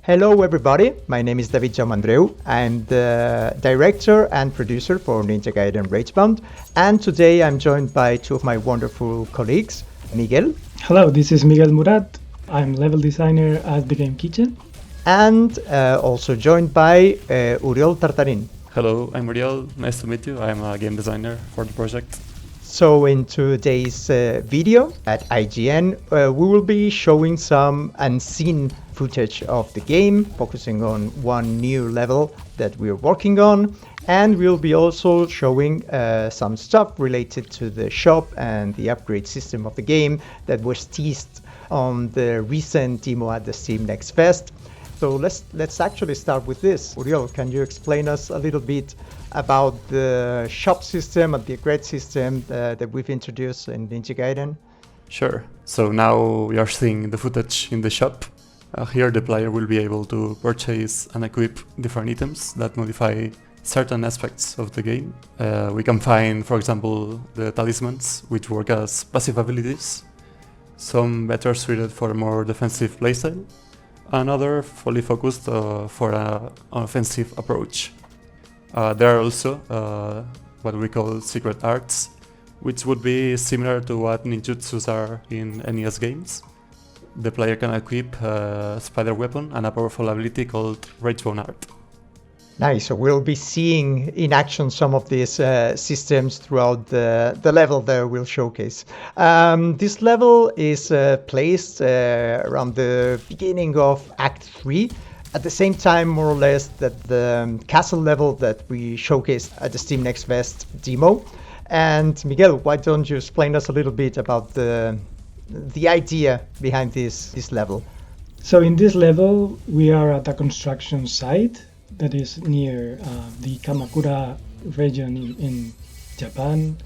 Hello everybody, my name is David Jaume-Andreu. I'm the director and producer for Ninja Gaiden Ragebound, and today I'm joined by two of my wonderful colleagues, Miguel. Hello, this is Miguel Murat. I'm level designer at the Game Kitchen. And also joined by Uriol Tartarin. Hello, I'm Uriol. Nice to meet you. I'm a game designer for the project. So in today's video at IGN, we will be showing some unseen footage of the game, focusing on one new level that we're working on. And we'll be also showing some stuff related to the shop and the upgrade system of the game that was teased on the recent demo at the Steam Next Fest. So let's actually start with this. Uriol, can you explain us a little bit about the shop system and the upgrade system that we've introduced in Ninja Gaiden? Sure. So now we are seeing the footage in the shop. Here the player will be able to purchase and equip different items that modify certain aspects of the game. We can find, for example, the talismans, which work as passive abilities, some better suited for a more defensive playstyle, another fully focused for an offensive approach. There are also what we call secret arts, which would be similar to what ninjutsus are in NES games. The player can equip a spider weapon and a powerful ability called Ragebound art. Nice, so we'll be seeing in action some of these systems throughout the level that we'll showcase. This level is placed around the beginning of Act 3, at the same time more or less that the castle level that we showcased at the Steam Next Fest demo. And Miguel, why don't you explain us a little bit about the idea behind this level? So in this level, we are at a construction site that is near the Kamakura region in Japan.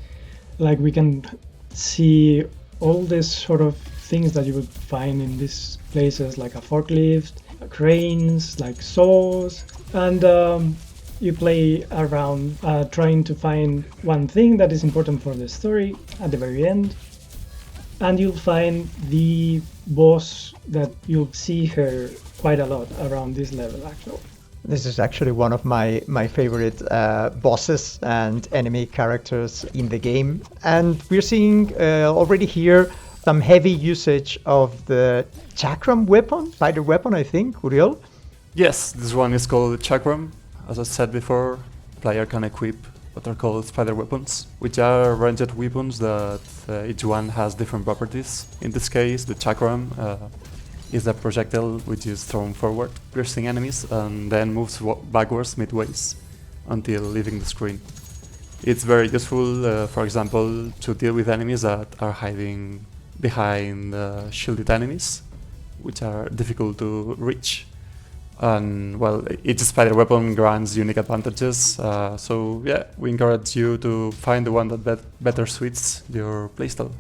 Like we can see all these sort of things that you would find in these places, like a forklift, cranes, like saws, and you play around trying to find one thing that is important for the story at the very end, and you'll find the boss that you'll see her quite a lot around this level actually. This is actually one of my favorite bosses and enemy characters in the game. And we're seeing already here some heavy usage of the chakram weapon, spider weapon, I think, Uriol? Yes, this one is called chakram. As I said before, player can equip what are called spider weapons, which are ranged weapons that each one has different properties. In this case, the chakram is a projectile which is thrown forward, piercing enemies, and then moves backwards midways until leaving the screen. It's very useful, for example, to deal with enemies that are hiding behind shielded enemies, which are difficult to reach. And well, each spider weapon grants unique advantages, so yeah, we encourage you to find the one that better suits your playstyle.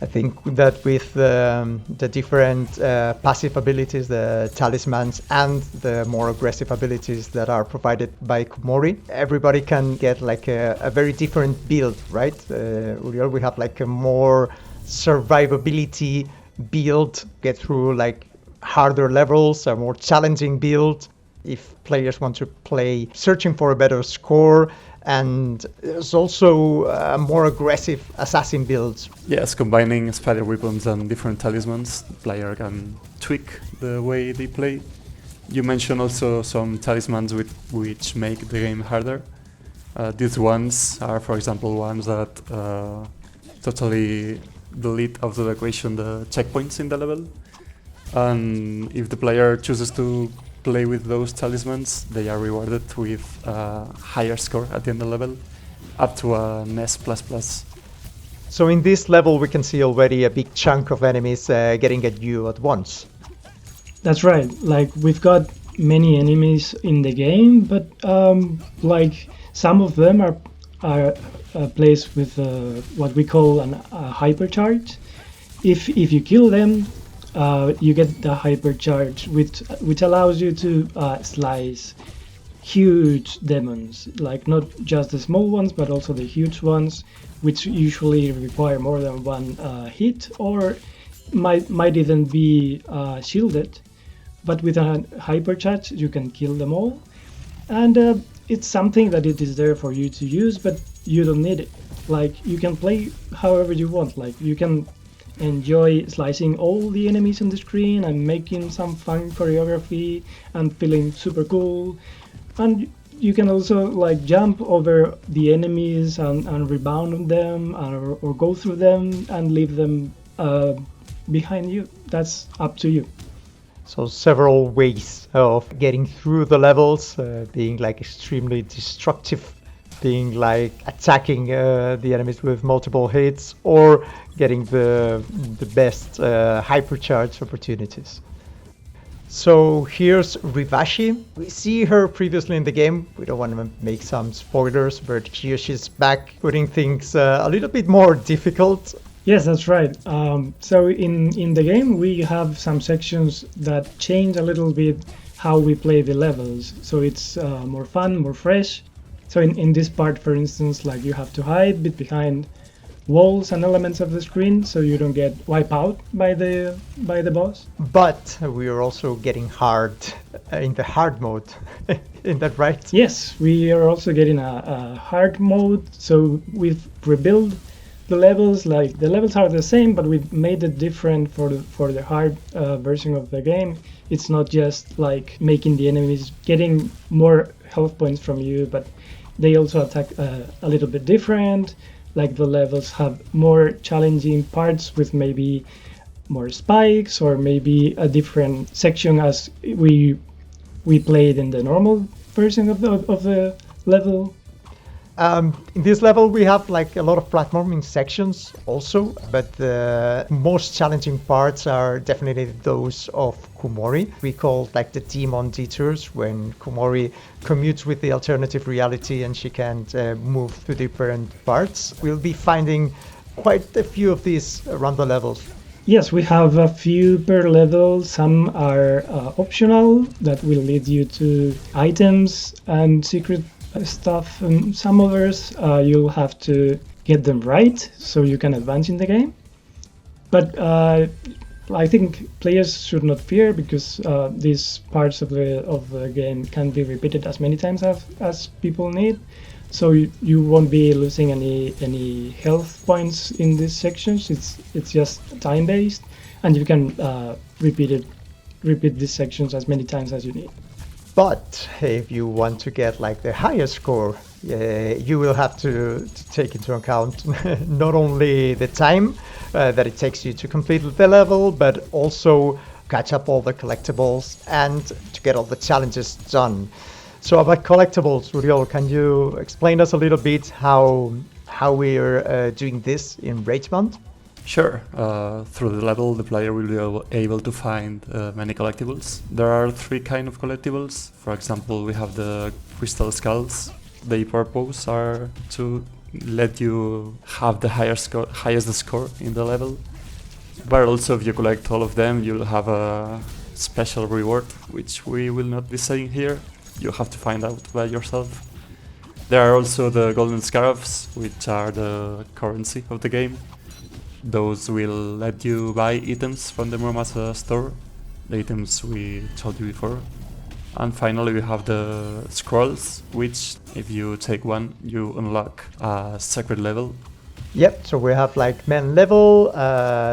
I think that with the different passive abilities, the talismans, and the more aggressive abilities that are provided by Komori, everybody can get like a very different build, right? Uriol, we have like a more survivability build, get through like harder levels, a more challenging build if players want to play searching for a better score. And there's also a more aggressive assassin builds. Yes, combining spider weapons and different talismans, the player can tweak the way they play. You mentioned also some talismans which make the game harder. These ones are, for example, ones that totally delete out of the equation the checkpoints in the level. And if the player chooses to play with those talismans, they are rewarded with a higher score at the end of the level, up to an S++. So in this level we can see already a big chunk of enemies getting at you at once. That's right, like we've got many enemies in the game, but like some of them are placed with what we call a hypercharge. If you kill them, you get the hypercharge, which allows you to slice huge demons, like not just the small ones, but also the huge ones, which usually require more than one hit, or might even be shielded. but with a hypercharge you can kill them all. And it's something that it is there for you to use, but you don't need it. Like, you can play however you want. Like, you can enjoy slicing all the enemies on the screen and making some fun choreography and feeling super cool. And you can also like jump over the enemies and rebound on them, or go through them and leave them behind you. That's up to you. So several ways of getting through the levels, being like extremely destructive, being like attacking the enemies with multiple hits, or getting the best hypercharge opportunities. So here's Rivashi. We see her previously in the game. We don't want to make some spoilers, but here she's back, putting things a little bit more difficult. Yes, that's right. So in the game we have some sections that change a little bit how we play the levels. So it's more fun, more fresh. So in this part, for instance, like you have to hide behind walls and elements of the screen so you don't get wiped out by the boss. But we are also getting hard in the hard mode. Isn't that right? Yes, we are also getting a hard mode. So we've rebuilt the levels. Like, the levels are the same, but we've made it different for the hard version of the game. It's not just like making the enemies getting more health points from you, but they also attack a little bit different. Like, the levels have more challenging parts with maybe more spikes, or maybe a different section as we played in the normal version of the level. In this level we have like a lot of platforming sections also, but the most challenging parts are definitely those of Kumori. We call like the demon detours, when Kumori commutes with the alternative reality and she can't move through different parts. We'll be finding quite a few of these around the levels. Yes, we have a few per level. Some are optional that will lead you to items and secret stuff, and some others you'll have to get them right so you can advance in the game. But I think players should not fear, because these parts of the game can be repeated as many times as people need. So you won't be losing any health points in these sections. It's just time based, and you can repeat these sections as many times as you need. But if you want to get like the highest score, you will have to take into account not only the time that it takes you to complete the level, but also catch up all the collectibles and to get all the challenges done. So about collectibles, Uriel, can you explain us a little bit how we're doing this in Ragebound? Sure. Through the level, the player will be able to find many collectibles. There are three kinds of collectibles. For example, we have the crystal skulls. Their purpose are to let you have the highest score in the level. But also, if you collect all of them, you'll have a special reward, which we will not be saying here. You have to find out by yourself. There are also the golden scarabs, which are the currency of the game. Those will let you buy items from the Muramasa store, the items we told you before. And finally we have the scrolls, which if you take one, you unlock a secret level. Yep, so we have like main level,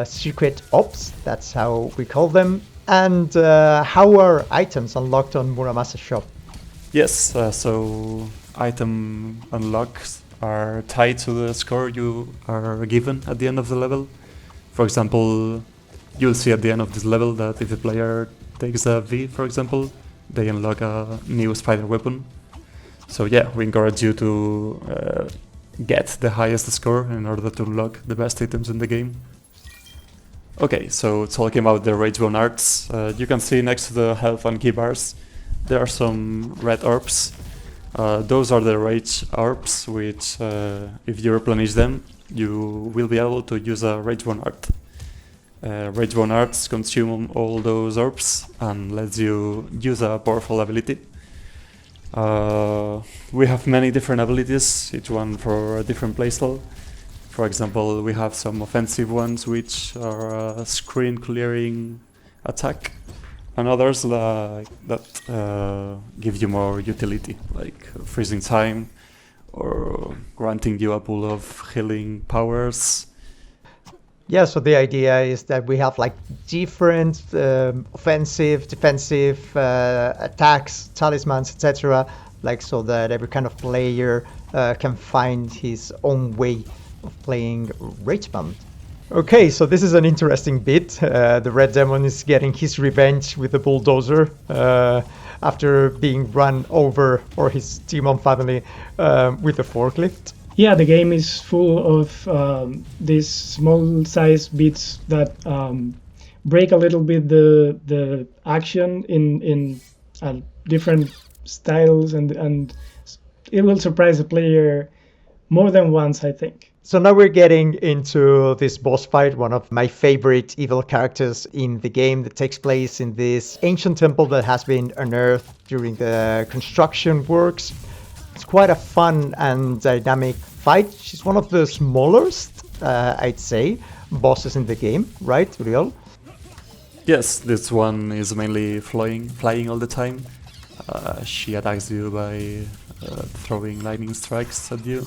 secret ops, that's how we call them. And how are items unlocked on Muramasa shop? Yes, so item unlocks are tied to the score you are given at the end of the level. For example, you'll see at the end of this level that if the player takes a V, for example, they unlock a new spider weapon. So yeah, we encourage you to get the highest score in order to unlock the best items in the game. Okay, so talking about the Ragebound arts, you can see next to the health and key bars, there are some red orbs. Those are the rage orbs, which if you replenish them, you will be able to use a Ragebound art. Ragebound arts consume all those orbs and lets you use a powerful ability. We have many different abilities, each one for a different playstyle. For example, we have some offensive ones, which are a screen clearing attack. and others that give you more utility, like freezing time or granting you a pool of healing powers. Yeah, so the idea is that we have like different offensive, defensive attacks, talismans, etc. Like so that every kind of player can find his own way of playing Ragebound. Okay, so this is an interesting bit. The Red Demon is getting his revenge with the bulldozer after being run over, or his demon family, with a forklift. Yeah, the game is full of these small size bits that break a little bit the action in different styles, and it will surprise the player more than once, I think. So now we're getting into this boss fight, one of my favorite evil characters in the game, that takes place in this ancient temple that has been unearthed during the construction works. It's quite a fun and dynamic fight. She's one of the smallest, I'd say, bosses in the game, right, Uriel? Yes, this one is mainly flying all the time. She attacks you by throwing lightning strikes at you.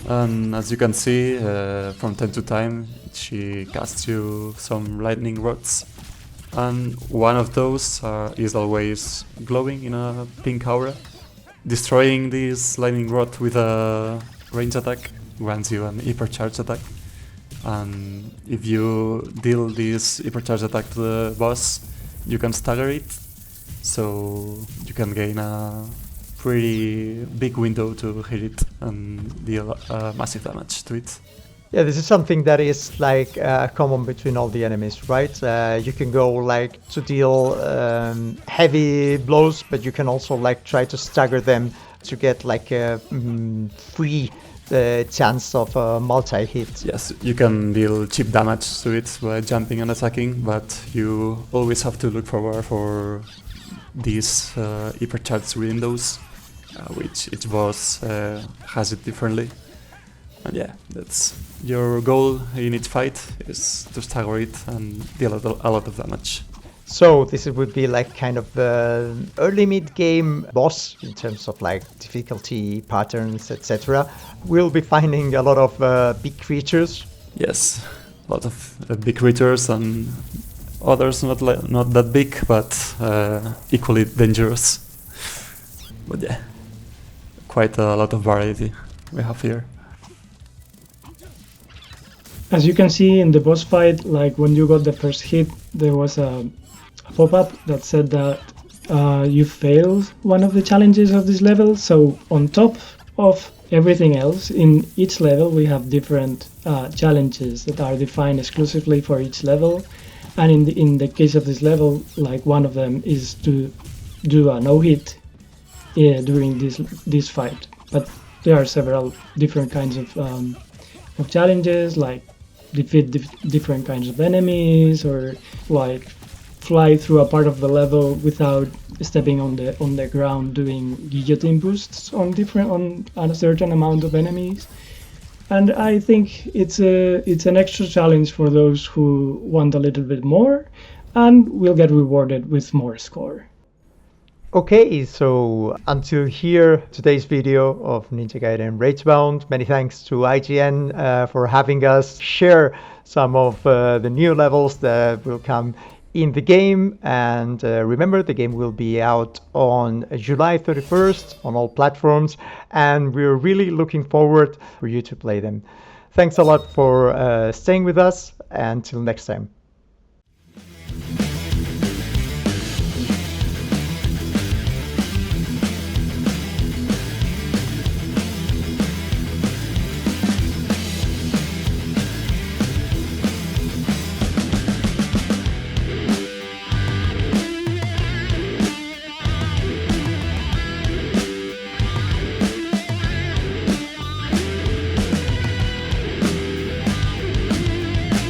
And as you can see, from time to time, she casts you some lightning rods. And one of those is always glowing in a pink aura. Destroying this lightning rod with a range attack grants you an hypercharge attack. And if you deal this hypercharge attack to the boss, you can stagger it. So you can gain a pretty big window to hit it and deal massive damage to it. Yeah, this is something that is like common between all the enemies, right? You can go like to deal heavy blows, but you can also like try to stagger them to get like a free chance of a multi-hit. Yes, you can deal cheap damage to it by jumping and attacking, but you always have to look forward for these hypercharged windows, which each boss has it differently. And yeah, that's your goal in each fight, is to stagger it and deal a lot of damage. So this would be like kind of early mid-game boss in terms of like difficulty patterns, etc. We'll be finding a lot of big creatures. Yes, a lot of big creatures and others not that big, but equally dangerous. But yeah, quite a lot of variety we have here. As you can see in the boss fight, like when you got the first hit, there was a pop-up that said that you failed one of the challenges of this level. So on top of everything else, in each level we have different challenges that are defined exclusively for each level. And in the case of this level, like one of them is to do a no-hit during this fight. But there are several different kinds of challenges, like defeat different kinds of enemies, or like fly through a part of the level without stepping on the ground, doing guillotine boosts on a certain amount of enemies. And I think it's an extra challenge for those who want a little bit more, and will get rewarded with more score. Okay, so until here, today's video of Ninja Gaiden Ragebound. Many thanks to IGN for having us share some of the new levels that will come in the game. And remember, the game will be out on July 31st on all platforms, and we're really looking forward for you to play them. Thanks a lot for staying with us. Until next time.